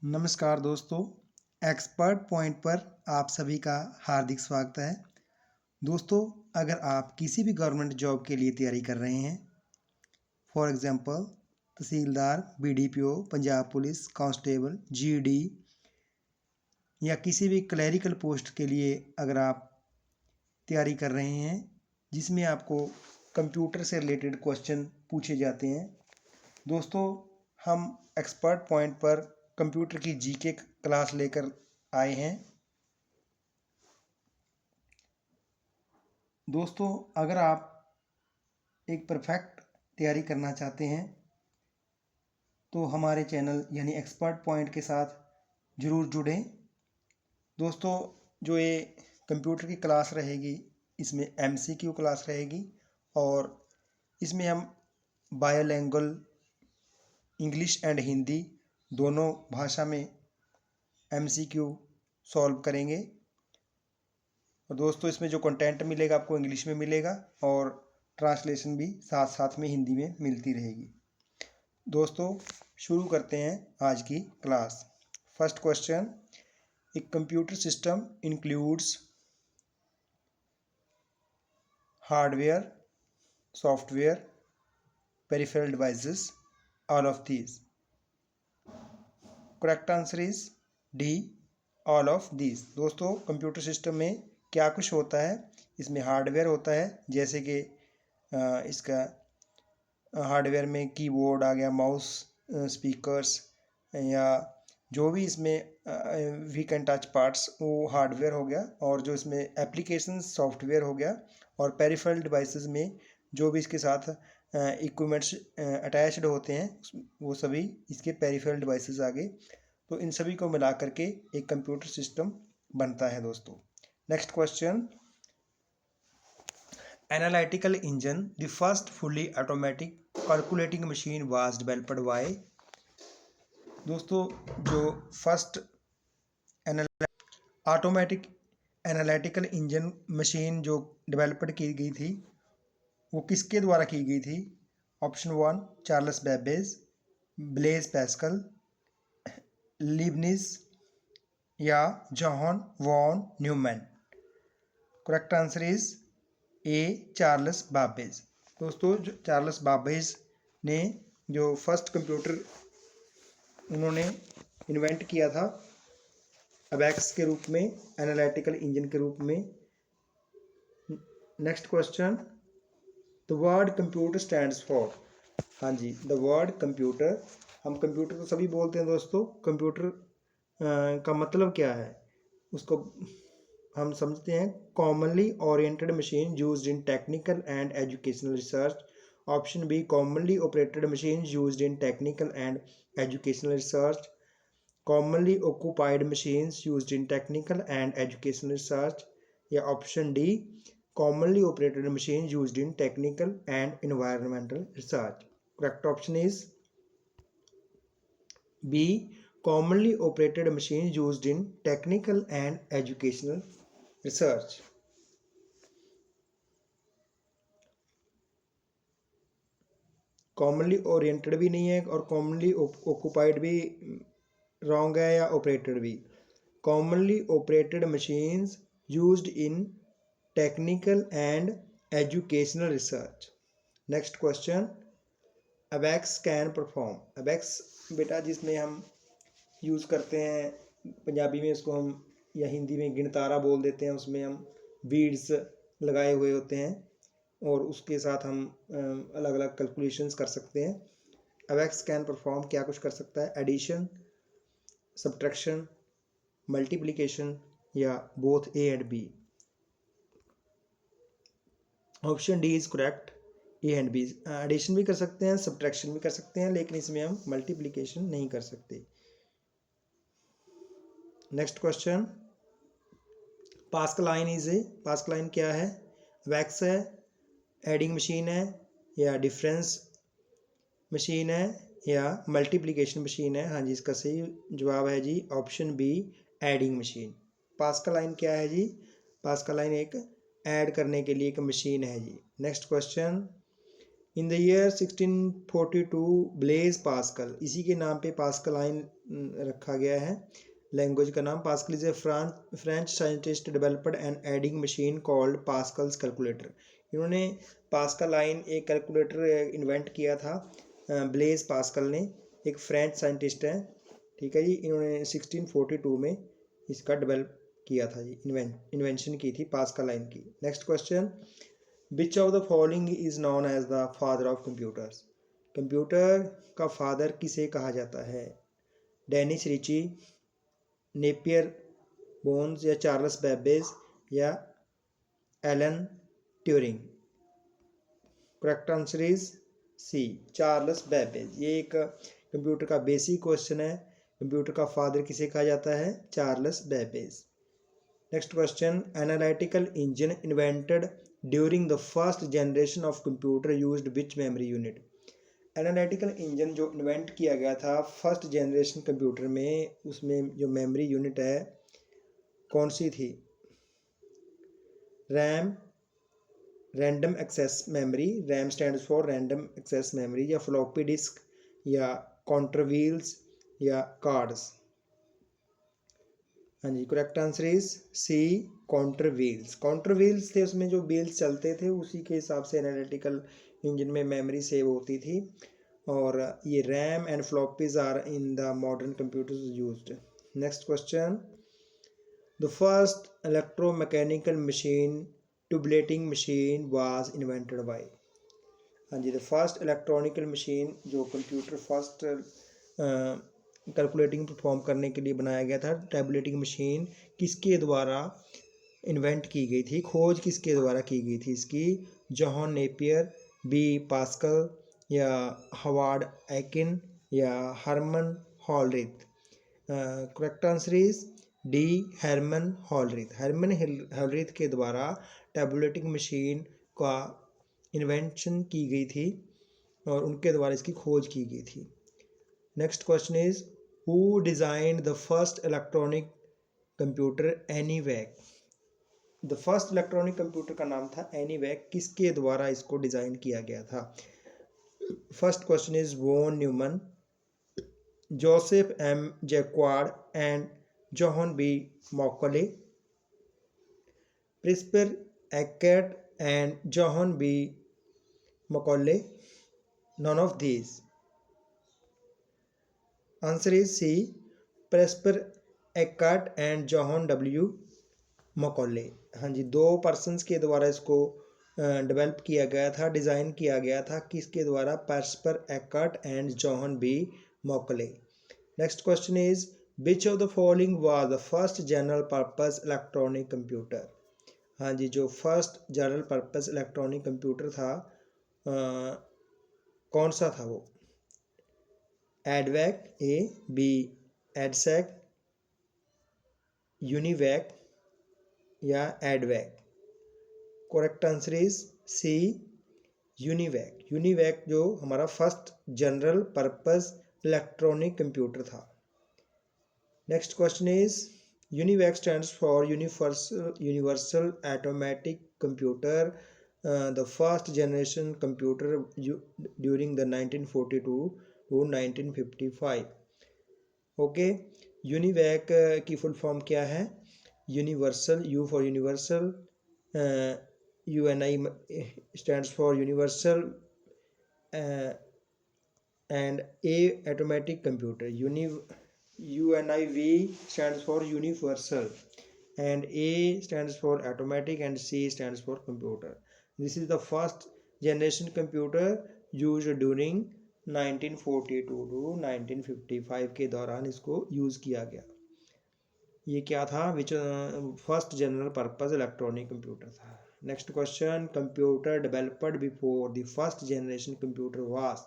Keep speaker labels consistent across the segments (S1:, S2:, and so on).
S1: नमस्कार दोस्तों, expert point पर आप सभी का हार्दिक स्वागत है। दोस्तों, अगर आप किसी भी गवर्नमेंट जॉब के लिए तैयारी कर रहे हैं, for example tehsildar, BDPO, Punjab police, constable, GD या किसी भी क्लरिकल पोस्ट के लिए अगर आप तैयारी कर रहे हैं जिसमें आपको कंप्यूटर से रिलेटेड क्वेश्चन पूछे जाते हैं, दोस्तों हम एक्सपर्ट पॉइंट पर कंप्यूटर की जीके क्लास लेकर आए हैं। दोस्तों, अगर आप एक परफेक्ट तैयारी करना चाहते हैं तो हमारे चैनल यानी एक्सपर्ट पॉइंट के साथ ज़रूर जुड़ें। दोस्तों, जो ये कंप्यूटर की क्लास रहेगी इसमें एमसीक्यू क्लास रहेगी और इसमें हम बायोलैंग्वेज इंग्लिश एंड हिंदी दोनों भाषा में एमसीक्यू सॉल्व करेंगे। और दोस्तों, इसमें जो कंटेंट मिलेगा आपको इंग्लिश में मिलेगा और ट्रांसलेशन भी साथ साथ में हिंदी में मिलती रहेगी। दोस्तों, शुरू करते हैं आज की क्लास। फर्स्ट क्वेश्चन, एक computer system includes hardware, software, peripheral devices, all of these. Correct answer is D, all of these. दोस्तों, कंप्यूटर सिस्टम में क्या कुछ होता है? इसमें हार्डवेयर होता है, जैसे कि इसका हार्डवेयर में कीबोर्ड आ गया, माउस, स्पीकर्स या जो भी इसमें वी कैन टच पार्ट्स वो हार्डवेयर हो गया। और जो इसमें एप्लीकेशन सॉफ्टवेयर हो गया। और पेरिफेरल डिवाइसेस में जो भी इसके साथ इक्विपमेंट्स अटैच्ड होते हैं वो सभी इसके पेरिफेरल डिवाइसेस आ गए। तो इन सभी को मिला करके एक कंप्यूटर सिस्टम बनता है। दोस्तों, next question, analytical engine, the first fully automatic calculating machine was developed by. दोस्तों, जो first automatic analytical engine machine जो डेवलप्ड की गई थी वो किसके द्वारा की गई थी? Option 1 Charles Babbage, Blaise Pascal, Leibniz या John von Neumann. Correct answer is A, Charles Babbage. दोस्तों, जो चार्ल्स बाबेज ने जो फर्स्ट कंप्यूटर उन्होंने इन्वेंट किया था अबैक्स के रूप में, एनालिटिकल इंजन के रूप में। Next question, the word computer stands for. हाँ जी, द वर्ड कंप्यूटर, हम कंप्यूटर तो सभी बोलते हैं दोस्तों, कंप्यूटर का मतलब क्या है उसको हम समझते हैं। Commonly oriented machine used in technical and educational research. Option B, commonly operated machine used in technical and educational research. Commonly occupied machines used in technical and educational research. या option D, commonly operated machine used in technical and environmental research. Correct option is B, commonly operated machine used in technical and educational research. Commonly oriented भी नहीं है और commonly occupied भी wrong है या operated भी। Commonly operated machines used in technical and educational research. Next question, abacus can perform. Abacus बेटा जिसमें हम यूज़ करते हैं, पंजाबी में इसको हम या हिंदी में गिनतारा बोल देते हैं, उसमें हम बीड्स लगाए हुए होते हैं और उसके साथ हम अलग अलग कैलकुलेशंस कर सकते हैं। अबैक्स कैन परफॉर्म क्या कुछ कर सकता है? एडिशन, सब्ट्रैक्शन, मल्टीप्लिकेशन या both A and B. Option D is correct, A and B. Addition भी कर सकते हैं, सब्ट्रैक्शन भी कर सकते हैं, लेकिन इसमें हम मल्टीप्लिकेशन नहीं कर सकते। Next question, pascal line is a. Pascal line क्या है? वैक्स है, एडिंग मशीन है या डिफरेंस मशीन है या मल्टीप्लिकेशन मशीन है? हाँ जी, इसका सही जवाब है जी option B, adding machine. Pascaline क्या है जी? पास्कल लाइन एक ऐड करने के लिए एक मशीन है जी। Next question, in the year 1642 Blaise Pascal, इसी के नाम पे पास्कल लाइन रखा गया है। लैंग्वेज का नाम Pascal is a French scientist developed an adding machine called Pascal's calculator. इन्होंने पास्कल लाइन एक कैलकुलेटर इन्वेंट किया था। ब्लेज पास्कल ने, एक फ्रेंच साइंटिस्ट है, ठीक है जी। इन्होंने 1642 में इसका डेवलप किया था जी, इन्वेंशन की थी पास्कल लाइन की। Next question, which of the following is known as the father of computers. Computer का फादर किसे कहा जाता है? डेनिस रिची, नेपियर बोन्स, या चार्ल्स बेबेज, या Alan Turing. Correct answer is C, Charles Babbage. ये एक कंप्यूटर का बेसिक क्वेश्चन है। कंप्यूटर का फादर किसे कहा जाता है? Charles Babbage. Next question, analytical engine invented during the first generation of computer used which memory unit. Analytical engine जो इन्वेंट किया गया था फर्स्ट जनरेशन कंप्यूटर में, उसमें जो मेमोरी यूनिट है कौन सी थी? RAM, random access memory, RAM stands for random access memory, या फ्लॉपी डिस्क, या काउंटर व्हील्स, या कार्ड्स। हाँ जी, correct answer is C, counter wheels. Counter wheels थे, उसमें जो व्हील्स चलते थे उसी के हिसाब से एनालिटिकल इंजन में मेमोरी सेव होती थी। और ये RAM and floppies are in the modern computers used. Next question, the first electromechanical machine tabulating machine was invented by. हाँ जी, द फर्स्ट इलेक्ट्रॉनिकल मशीन जो कंप्यूटर फर्स्ट कैलकुलेटिंग परफॉर्म करने के लिए बनाया गया था, टैबुलेटिंग मशीन, किसके द्वारा इन्वेंट की गई थी, खोज किसके द्वारा की गई थी इसकी? जॉन नेपियर, बी पास्कल, या हवार्ड एकिन, या Herman Hollerith. Correct answer is D, Herman Hollerith. Herman Hollerith के द्वारा टैबुलेटिंग मशीन का इन्वेंशन की गई थी और उनके द्वारा इसकी खोज की गई थी। Next question is, who designed the first electronic computer ENIAC. The first electronic computer का नाम था एनीवैक, किसके द्वारा इसको डिजाइन किया गया था? First question is von Neumann, Joseph M Jacquard and John B Mauchly, Presper Eckert and John B Mauchly, none of these. Answer is C, Presper Eckert and John W Mauchly. हाँ जी, दो persons के द्वारा इसको develop किया गया था, design किया गया था, किसके द्वारा? Presper Eckert and John B Mauchly. Next question is, which of the following was the first general purpose electronic computer. हाँ जी, जो first general purpose electronic computer था कौन सा था वो? EDVAC A, B EDSAC, UNIVAC, या EDVAC. Correct answer is C, UNIVAC. UNIVAC जो हमारा first general purpose electronic computer था। Next question is, UNIVAC stands for universal automatic computer, the first generation computer during the 1942 to 1955। Okay, UNIVAC की full form क्या है? Universal, you for universal, UNI stands for universal, and A automatic computer. UNIV stands for universal, and A stands for automatic, and C stands for computer. This is the first generation computer used during 1942 to 1955 के दौरान इसको use किया गया। ये क्या था? Which first general purpose electronic computer था। Next question, computer developed before the first generation computer was.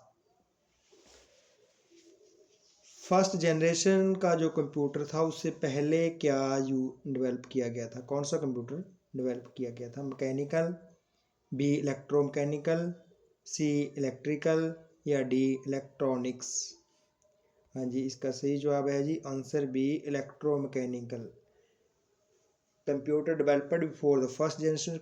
S1: First generation का जो कंप्यूटर था उससे पहले क्या डेवलप किया गया था? कौन सा कंप्यूटर डेवलप किया गया था? Mechanical, B electromechanical, C electrical, या डी इलेक्ट्रॉनिक्स। हाँ जी, इसका सही जवाब है जी answer B, electromechanical. Computer developed before the first generation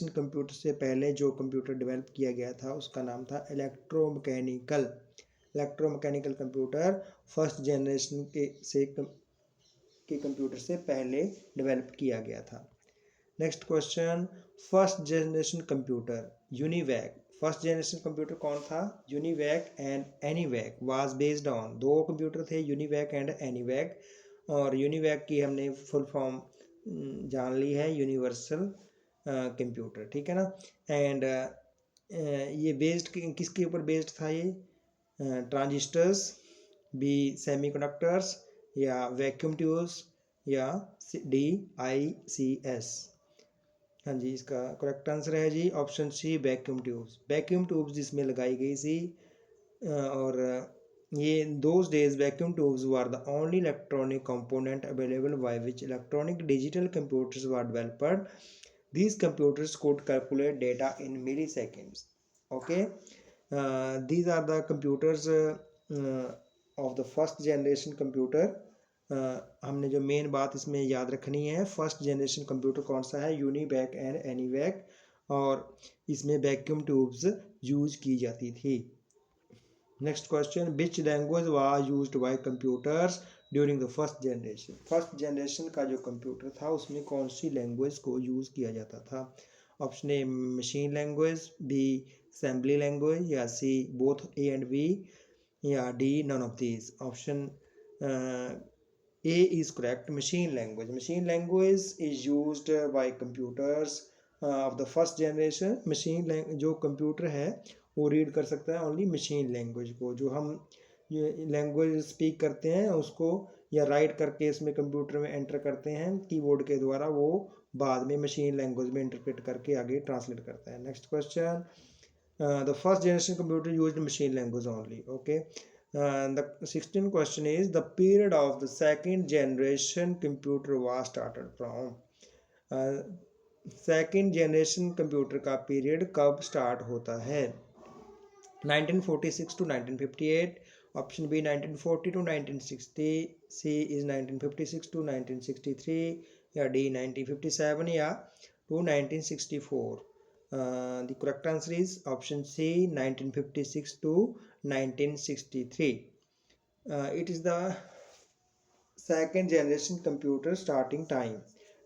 S1: computer से पहले जो कंप्यूटर डेवलप किया गया था उसका नाम था इलेक्ट्रोमैकेनिकल कंप्यूटर फर्स्ट जनरेशन के कंप्यूटर से पहले डेवलप किया गया था। Next question, first generation computer UNIVAC. First generation computer कौन था? UNIVAC and ENIAC was based on. दो कंप्यूटर थे, यूनिवैक एंड एनीवैक, और यूनिवैक की हमने फुल फॉर्म जान ली है, यूनिवर्सल कंप्यूटर, ठीक है ना। एंड ये बेस्ड किसके ऊपर बेस्ड था? ये ट्रांजिस्टर्स, बी सेमीकंडक्टर्स, या वैक्यूम ट्यूब्स, या DICS। हाँ जी, इसका करेक्ट आंसर है जी option C vacuum tubes. Vacuum tubes जिसमें लगाई गई थी, और ये those days vacuum tubes were the only electronic component available by which electronic digital computers were developed. These computers could calculate data in milliseconds. Okay, these are the computers of the first generation computer. हमने जो main बात इसमें याद रखनी है, first generation computer कौन सा है? यूनिवैक एंड एनीवैक, और इसमें वैक्यूम ट्यूब्स यूज की जाती थी। Next question, which language was used by computers during the first generation. First generation का जो कंप्यूटर था उसमें कौन सी लैंग्वेज को यूज़ किया जाता था? Option A machine language, B assembly language, या C both A and B, या D none of these. Option A is correct, machine language. Machine language is used by computers of the first generation. Machine जो computer है वो read कर सकता है only machine language को। जो हम ये लैंग्वेज स्पीक करते हैं उसको या राइट करके इसमें कंप्यूटर में एंटर करते हैं कीबोर्ड के द्वारा, वो बाद में मशीन लैंग्वेज में इंटरप्रेट करके आगे ट्रांसलेट करता है। Next question, the first generation computer used machine language only. Okay, the 16th question is the period of the second generation computer was started from। Second generation computer का period कब start होता है? 1946 to 1958, option B 1940 to 1960, C is 1956 to 1963, या D 1957 या to 1964। The correct answer is option C 1956 to 1963। It is the second generation computer starting time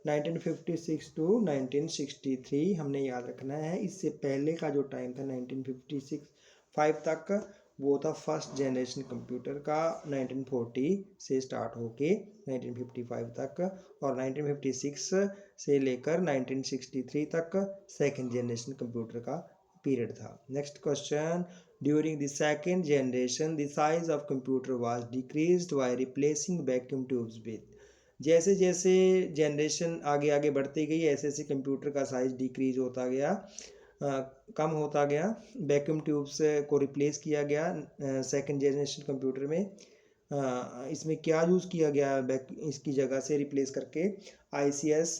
S1: 1956 to 1963 हमने याद रखना है। इससे पहले का जो टाइम था 1956 तक वो था फर्स्ट जनरेशन कंप्यूटर का, 1940 से स्टार्ट होके 1955 तक, और 1956 से लेकर 1963 तक सेकेंड जनरेशन कंप्यूटर का पीरियड था। Next question, during the second generation the size of computer was decreased by replacing vacuum tubes with. जैसे जैसे जनरेशन आगे आगे बढ़ती गई ऐसे ऐसे कंप्यूटर का साइज डिक्रीज होता गया, कम होता गया। वैक्यूम ट्यूब्स को रिप्लेस किया गया सेकंड जनरेशन कंप्यूटर में। इसमें क्या यूज़ किया गया इसकी जगह से रिप्लेस करके? ICS,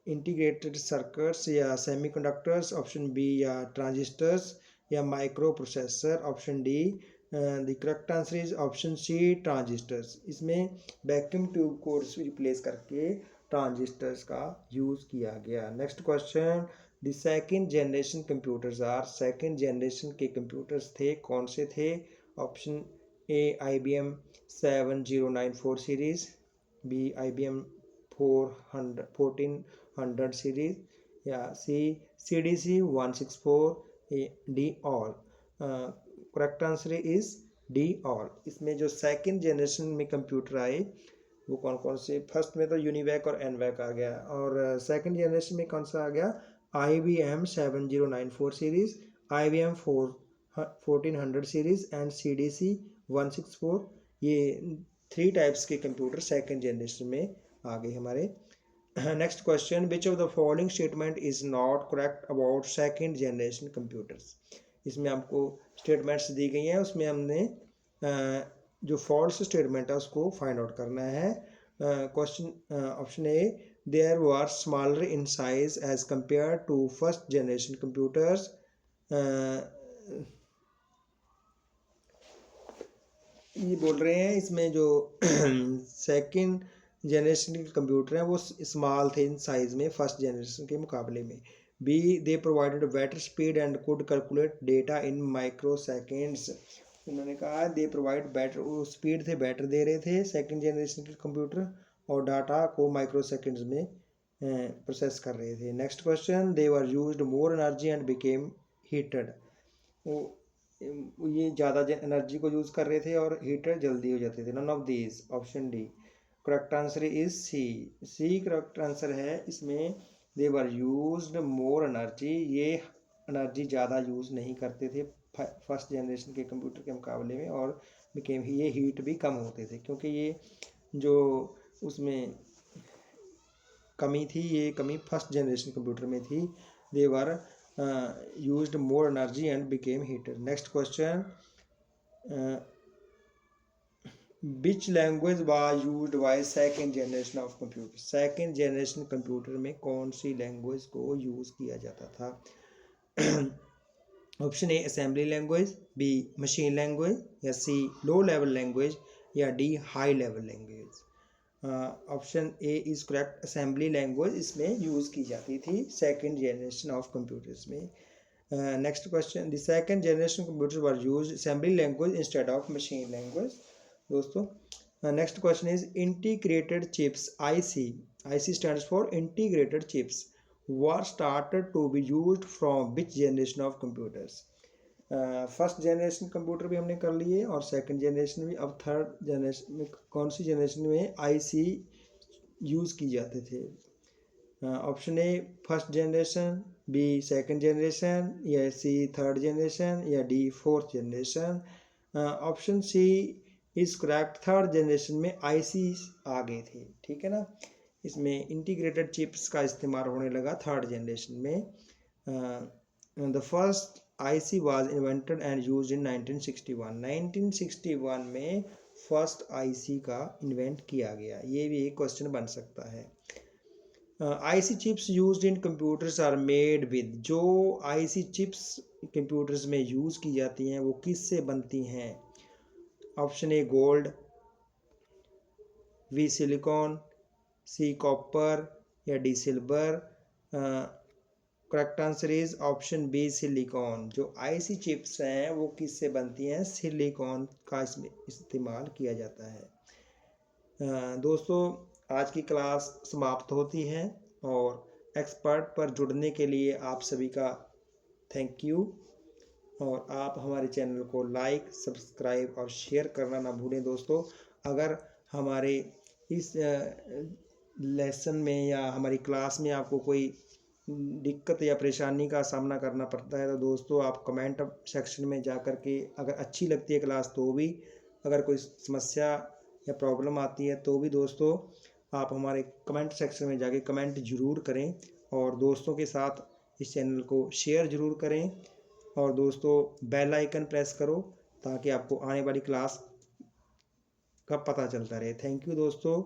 S1: इंटीग्रेटेड सर्किट्स, या सेमीकंडक्टर्स, ऑप्शन बी, या ट्रांजिस्टर्स, या microprocessor, option D. The correct answer is option C transistors. इसमें वैक्यूम ट्यूब को रिप्लेस करके ट्रांजिस्टर्स का यूज़ किया गया। Next question, the second generation computers are. Second generation के कंप्यूटर्स थे कौन से थे? Option A IBM 7094 series, B IBM 1400 series, या C CDC 164, D all. Correct answer is D all. इसमें जो सेकेंड जनरेशन में कंप्यूटर आए वो कौन कौन से? फर्स्ट में तो यूनिवैक और एनवैक आ गया, और सेकेंड जनरेशन में कौन सा आ गया? IBM 7094 series, IBM 1400 series and CDC 164। ये 3 टाइप्स के कंप्यूटर सेकेंड जनरेशन में आ गए हमारे। Next question, which of the following statement is not correct about second generation computers. इसमें आपको स्टेटमेंट्स दी गई हैं, उसमें हमने जो फॉल्स स्टेटमेंट है उसको फाइंड आउट करना है। Question option A, there were smaller in size as compare to first generation computers. ये बोल रहे हैं इसमें जो सेकेंड जनरेशन के कंप्यूटर हैं वो स्मॉल थे इन साइज़ में फर्स्ट जनरेशन के मुकाबले में। B they provided better speed and could calculate data in microseconds. उन्होंने कहा दे प्रोवाइड बेटर, वो स्पीड थे बेटर दे रहे थे सेकंड जनरेशन के कंप्यूटर, और डाटा को माइक्रो सेकेंड्स में प्रोसेस कर रहे थे। Next question, they were used more energy and became heated. वो ये ज़्यादा एनर्जी को यूज़ कर रहे थे और हीटर जल्दी हो जाते थे। None of these, option D. Correct answer is C. C correct answer है इसमें। They were used more energy, ये एनर्जी ज़्यादा यूज़ नहीं करते थे फर्स्ट जनरेशन के कंप्यूटर के मुकाबले में, और बिकेम ये हीट भी कम होते थे, क्योंकि ये जो उसमें कमी थी, ये कमी फर्स्ट जनरेशन कंप्यूटर में थी। दे वर used more energy and became heated. Next question, which language was used by second generation of computer? second generation computer में कौन सी लैंग्वेज को यूज़ किया जाता था? Option A assembly language, B machine language, या C low level language, या D high level language. Option A is correct, assembly language इसमें use की जाती थी सेकेंड जनरेशन ऑफ कंप्यूटर्स में। Next question, the second generation computers were use assembly language instead of machine language. दोस्तों next question is integrated chips, IC, IC stands for integrated chips, were started to be used from which generation of computers. First generation computer भी हमने कर लिए और second generation भी, अब third generation में कौन सी जनरेशन में आईसी यूज़ की जाते थे? Option A first generation, B second generation, या सी थर्ड जनरेशन, या D fourth generation. Option C is correct, third generation में आईसी आ गए थे, ठीक है ना। इसमें इंटीग्रेटेड चिप्स का इस्तेमाल होने लगा थर्ड जनरेशन में। The first IC was invented and used in 1961. 1961 में फर्स्ट IC का इन्वेंट किया गया, ये भी एक क्वेश्चन बन सकता है। IC chips used in computers are made with, जो IC चिप्स कंप्यूटर्स में यूज़ की जाती हैं वो किस से बनती हैं? Option A gold, B silicon, C copper, या D silver. Correct answer is option B silicon. जो आईसी चिप्स हैं वो किससे बनती हैं? सिलिकॉन का इसमें इस्तेमाल किया जाता है। दोस्तों आज की क्लास समाप्त होती है, और एक्सपर्ट पर जुड़ने के लिए आप सभी का थैंक यू, और आप हमारे चैनल को लाइक, सब्सक्राइब और शेयर करना ना भूलें। दोस्तों अगर हमारे इस लेसन में या हमारी क्लास में आपको कोई दिक्कत या परेशानी का सामना करना पड़ता है तो दोस्तों आप कमेंट सेक्शन में जा कर के, अगर अच्छी लगती है क्लास तो भी, अगर कोई समस्या या प्रॉब्लम आती है तो भी दोस्तों आप हमारे कमेंट सेक्शन में जाके कमेंट ज़रूर करें, और दोस्तों के साथ इस चैनल को शेयर ज़रूर करें, और दोस्तों बेल आइकन प्रेस करो ताकि आपको आने वाली क्लास का पता चलता रहे। थैंक यू दोस्तों।